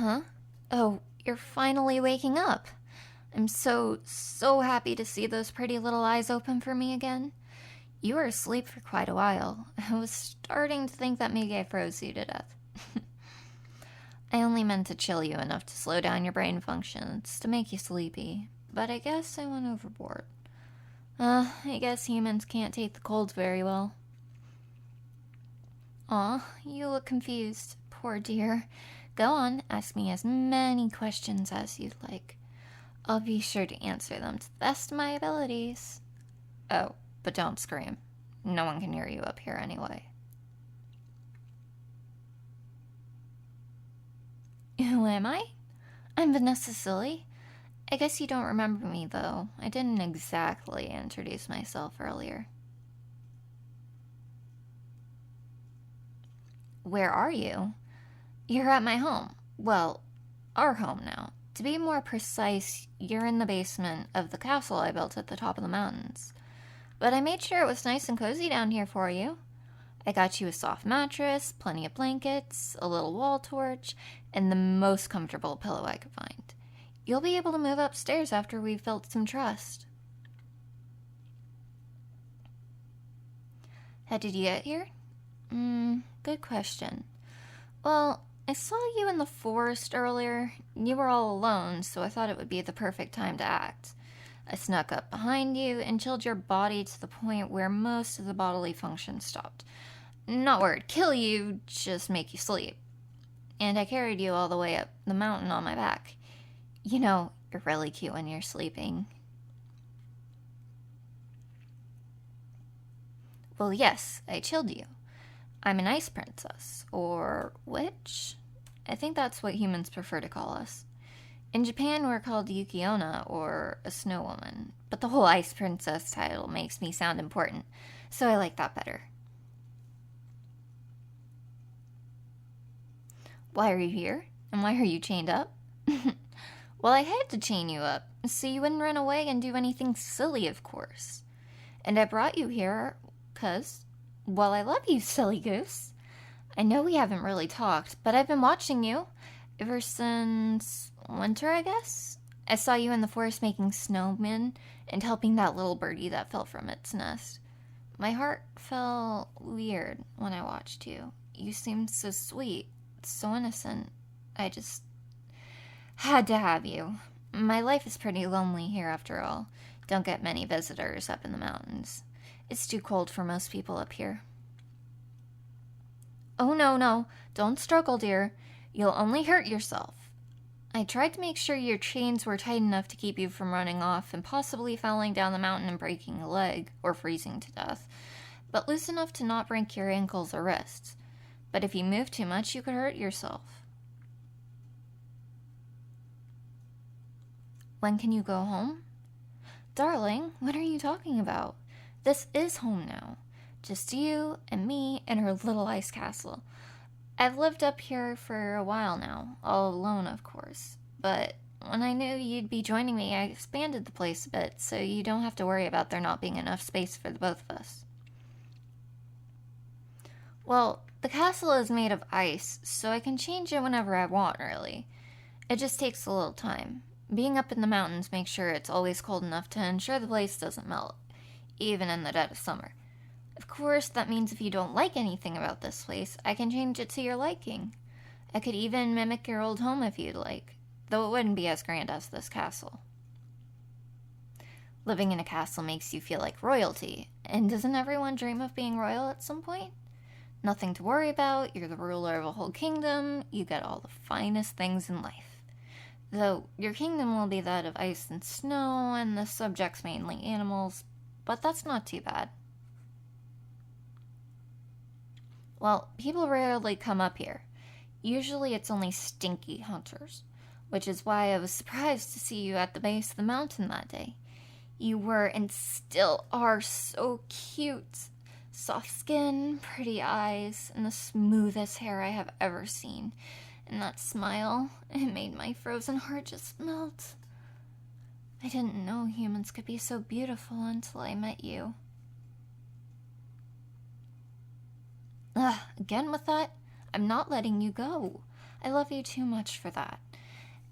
Huh? Oh, you're finally waking up. I'm so happy to see those pretty little eyes open for me again. You were asleep for quite a while. I was starting to think that maybe I froze you to death. I only meant to chill you enough to slow down your brain functions, to make you sleepy. But I guess I went overboard. I guess humans can't take the cold very well. Aw, you look confused. Poor dear. Go on, ask me as many questions as you'd like. I'll be sure to answer them to the best of my abilities. Oh, but don't scream. No one can hear you up here anyway. Who am I? I'm Vanessa Silly. I guess you don't remember me, though. I didn't exactly introduce myself earlier. Where are you? You're at my home. Well, our home now. To be more precise, you're in the basement of the castle I built at the top of the mountains. But I made sure it was nice and cozy down here for you. I got you a soft mattress, plenty of blankets, a little wall torch, and the most comfortable pillow I could find. You'll be able to move upstairs after we've built some trust. How did you get here? Good question. Well, I saw you in the forest earlier. You were all alone, so I thought it would be the perfect time to act. I snuck up behind you and chilled your body to the point where most of the bodily functions stopped. Not where it'd kill you, just make you sleep. And I carried you all the way up the mountain on my back. You know, you're really cute when you're sleeping. Well, yes, I chilled you. I'm an ice princess, or witch? I think that's what humans prefer to call us. In Japan, we're called Yukiona, or a snow woman, but the whole ice princess title makes me sound important, so I like that better. Why are you here? And why are you chained up? Well, I had to chain you up, so you wouldn't run away and do anything silly, of course. And I brought you here, 'cause, well, I love you, silly goose. I know we haven't really talked, but I've been watching you ever since winter, I guess. I saw you in the forest making snowmen and helping that little birdie that fell from its nest. My heart felt weird when I watched you. You seemed so sweet, so innocent. I just had to have you. My life is pretty lonely here after all. Don't get many visitors up in the mountains. It's too cold for most people up here. Oh, no. Don't struggle, dear. You'll only hurt yourself. I tried to make sure your chains were tight enough to keep you from running off and possibly falling down the mountain and breaking a leg, or freezing to death, but loose enough to not break your ankles or wrists. But if you move too much, you could hurt yourself. When can you go home? Darling, what are you talking about? This is home now. Just you and me and her little ice castle. I've lived up here for a while now, all alone, of course. But when I knew you'd be joining me, I expanded the place a bit, so you don't have to worry about there not being enough space for the both of us. Well, the castle is made of ice, so I can change it whenever I want, really. It just takes a little time. Being up in the mountains makes sure it's always cold enough to ensure the place doesn't melt, even in the dead of summer. Of course, that means if you don't like anything about this place, I can change it to your liking. I could even mimic your old home if you'd like, though it wouldn't be as grand as this castle. Living in a castle makes you feel like royalty, and doesn't everyone dream of being royal at some point? Nothing to worry about, you're the ruler of a whole kingdom, you get all the finest things in life. Though your kingdom will be that of ice and snow, and the subjects mainly animals, but that's not too bad. Well, people rarely come up here. Usually it's only stinky hunters, which is why I was surprised to see you at the base of the mountain that day. You were and still are so cute. Soft skin, pretty eyes, and the smoothest hair I have ever seen. And that smile, it made my frozen heart just melt. I didn't know humans could be so beautiful until I met you. Again with that? I'm not letting you go. I love you too much for that.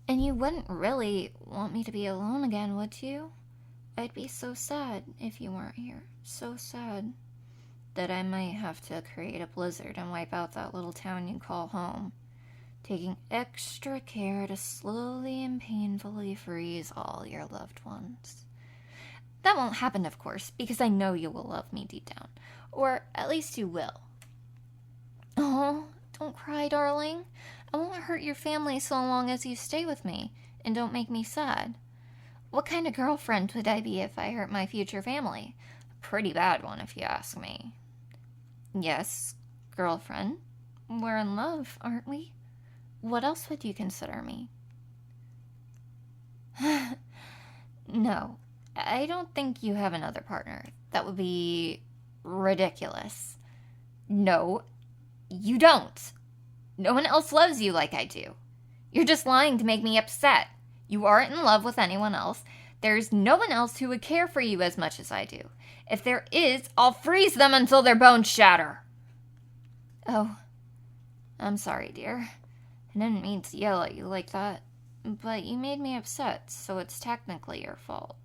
And you wouldn't really want me to be alone again, would you? I'd be so sad if you weren't here. So sad that I might have to create a blizzard and wipe out that little town you call home, taking extra care to slowly and painfully freeze all your loved ones. That won't happen, of course, because I know you will love me deep down. Or at least you will. Oh, don't cry, darling. I won't hurt your family so long as you stay with me and don't make me sad. What kind of girlfriend would I be if I hurt my future family? A pretty bad one, if you ask me. Yes, girlfriend. We're in love, aren't we? What else would you consider me? No, I don't think you have another partner. That would be ridiculous. No, you don't. No one else loves you like I do. You're just lying to make me upset. You aren't in love with anyone else. There's no one else who would care for you as much as I do. If there is, I'll freeze them until their bones shatter. Oh, I'm sorry, dear. I didn't mean to yell at you like that. But you made me upset, so it's technically your fault.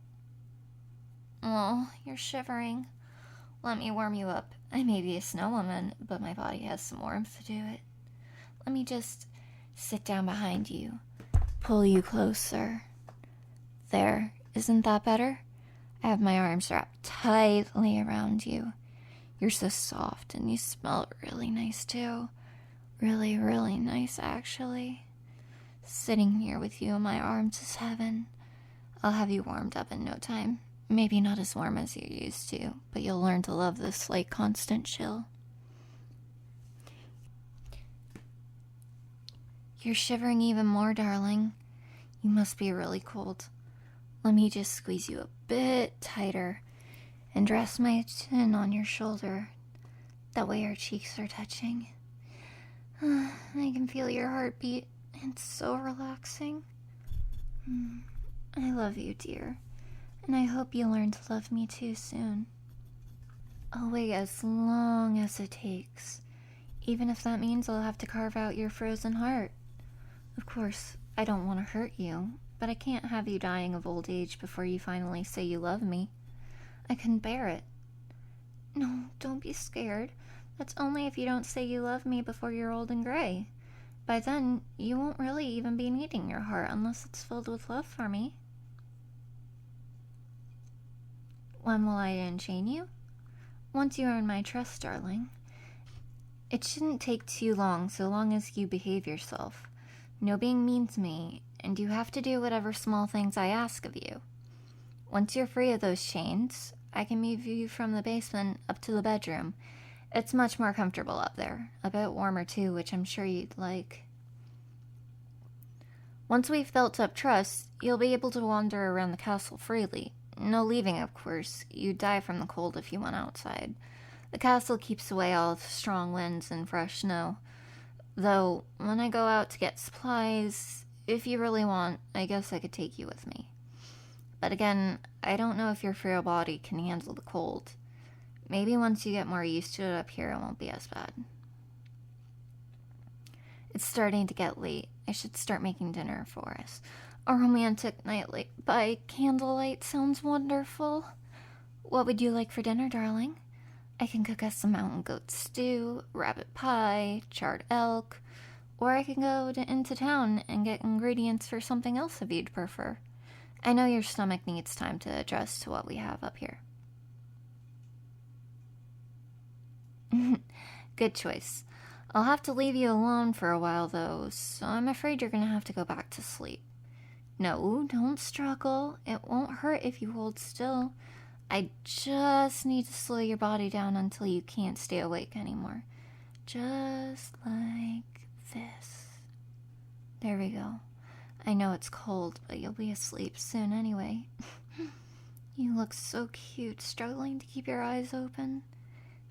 Oh, you're shivering. Let me warm you up. I may be a snow woman, but my body has some warmth to do it. Let me just sit down behind you, pull you closer. There, isn't that better? I have my arms wrapped tightly around you. You're so soft, and you smell really nice, too. Really, really nice, actually. Sitting here with you in my arms is heaven. I'll have you warmed up in no time. Maybe not as warm as you're used to, but you'll learn to love this like constant chill. You're shivering even more, darling. You must be really cold. Let me just squeeze you a bit tighter and rest my chin on your shoulder. That way our cheeks are touching. I can feel your heartbeat. It's so relaxing. I love you, dear. And I hope you learn to love me too soon. I'll wait as long as it takes. Even if that means I'll have to carve out your frozen heart. Of course, I don't want to hurt you, but I can't have you dying of old age before you finally say you love me. I couldn't bear it. No, don't be scared. That's only if you don't say you love me before you're old and gray. By then, you won't really even be needing your heart unless it's filled with love for me. When will I unchain you? Once you earn my trust, darling. It shouldn't take too long, so long as you behave yourself. No being mean to me, and you have to do whatever small things I ask of you. Once you're free of those chains, I can move you from the basement up to the bedroom. It's much more comfortable up there. A bit warmer too, which I'm sure you'd like. Once we've built up trust, you'll be able to wander around the castle freely. No leaving, of course. You'd die from the cold if you went outside. The castle keeps away all the strong winds and fresh snow. Though, when I go out to get supplies, if you really want, I guess I could take you with me. But again, I don't know if your frail body can handle the cold. Maybe once you get more used to it up here, it won't be as bad. It's starting to get late. I should start making dinner for us. A romantic night by candlelight sounds wonderful. What would you like for dinner, darling? I can cook us some mountain goat stew, rabbit pie, charred elk, or I can go into town and get ingredients for something else if you'd prefer. I know your stomach needs time to adjust to what we have up here. Good choice. I'll have to leave you alone for a while, though, so I'm afraid you're going to have to go back to sleep. No, don't struggle. It won't hurt if you hold still. I just need to slow your body down until you can't stay awake anymore. Just like this. There we go. I know it's cold, but you'll be asleep soon anyway. You look so cute, struggling to keep your eyes open.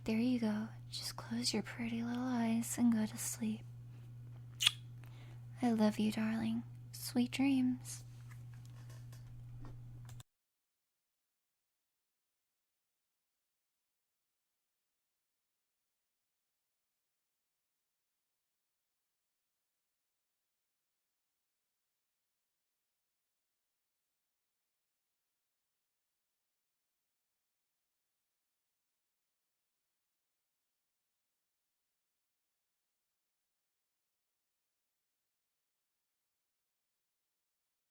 There you go. Just close your pretty little eyes and go to sleep. I love you, darling. Sweet dreams.